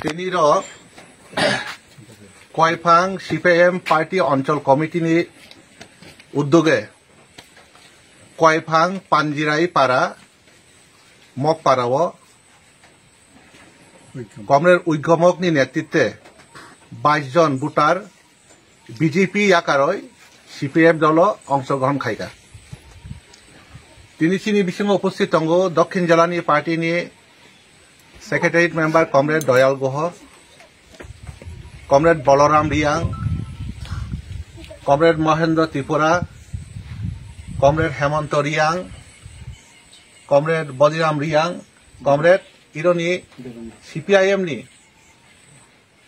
তিনির Koifang CPIM party অঞ্চল কমিটিনি উদ্যোগে কয়ফাং পাঞ্জিরাই পাড়া মগপাড়াও কমরেড উইগমকনি নেতৃত্বে 22 জন ভোটার বিজেপি আকারই সিপিআইএম দল অংশগ্রহণ খাইকা তিনি চিনি বিসঙ্গে উপস্থিত দঙ্গ দক্ষিণ জেলানি পার্টিনি secretariat member comrade Dayal Guha comrade Balram Reang comrade Mahendra Tripura comrade Hemanta Reang comrade Badiram Reang comrade ইরনি সিপিআইএম নি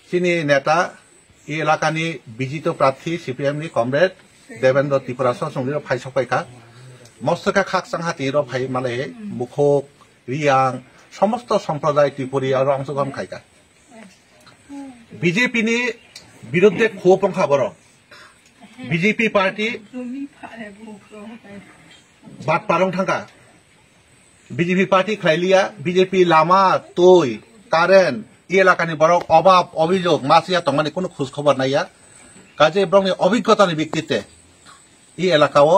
চিনি নেতা এই এলাকানি বিজিত প্রার্থী সিপিআইএম নি কমরেড দেবেন্দ্র ত্রিপুরা সঙ্গে ফাইসপাইকা মস্তকা খাক সাংহাতি ফাই মালে মুখক রিয়াং সমস্ত সম্প্রদায় ত্রিপুরী আর অংশগ্রহণ খাইকা বিজেপি নি বিরুদ্ধে ক্ষোভ অংখাবর বিজেপি পার্টি বাদ পারং থাকা বিজেপি পার্টি খাইলিয়া বিজেপি লামা তৈ কারেন্ট এই এলাকানি বড় অভাব অভিযোগ মাসিয়া তংমানি কোনো খোঁজ খবর নাইয়া কাজে ব্রংনি অভিজ্ঞতানি ব্যক্তিতে এই এলাকাও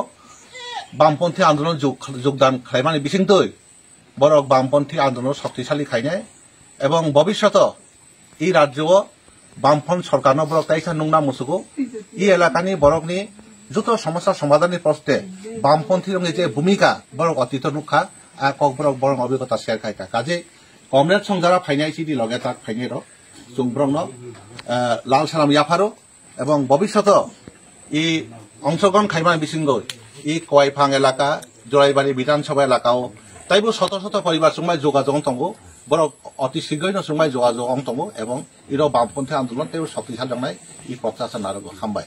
বামপন্থী আন্দোলন যোগদান খাইমানি বিসিংতৈ বড় বামপন্থী আন্দোলন শক্তিশালী খাইনে এবং ভবিষ্যৎ এই রাজ্য বামফ্রন্ট সরকার বড় তাইসা নুংনা মুসুকো এই এলাকানি বরকনি যত সমস্যা সমাধানের প্রশ্নে বামপন্থী যে ভূমিকা বড় অতীত নুখা কক বড় অভিজ্ঞতা শেয়ার খাইকা কাজে কমরেড সংজারা ফাইনাই চিদি লগে তাক ফাইনের जों ब्रह्म लाल सालाम याफारो এবং ভবিষ্যৎ এই অংশগ্রহণ খাইমান বিসিঙ্গই এই কয়ফাং এলাকা জরাইবাড়ি বিধানসভা এলাকাও তাইবো শত শত পরিবার সঙ্গে যোগাযোগ দঙ্গো বড় অতি শীঘ্রই সঙ্গে যোগাযোগ দঙ্গো এবং ইরো বামপন্থী আন্দোলন তাইবো শক্তিশালী এই প্রত্যাশা নারগ হামবাই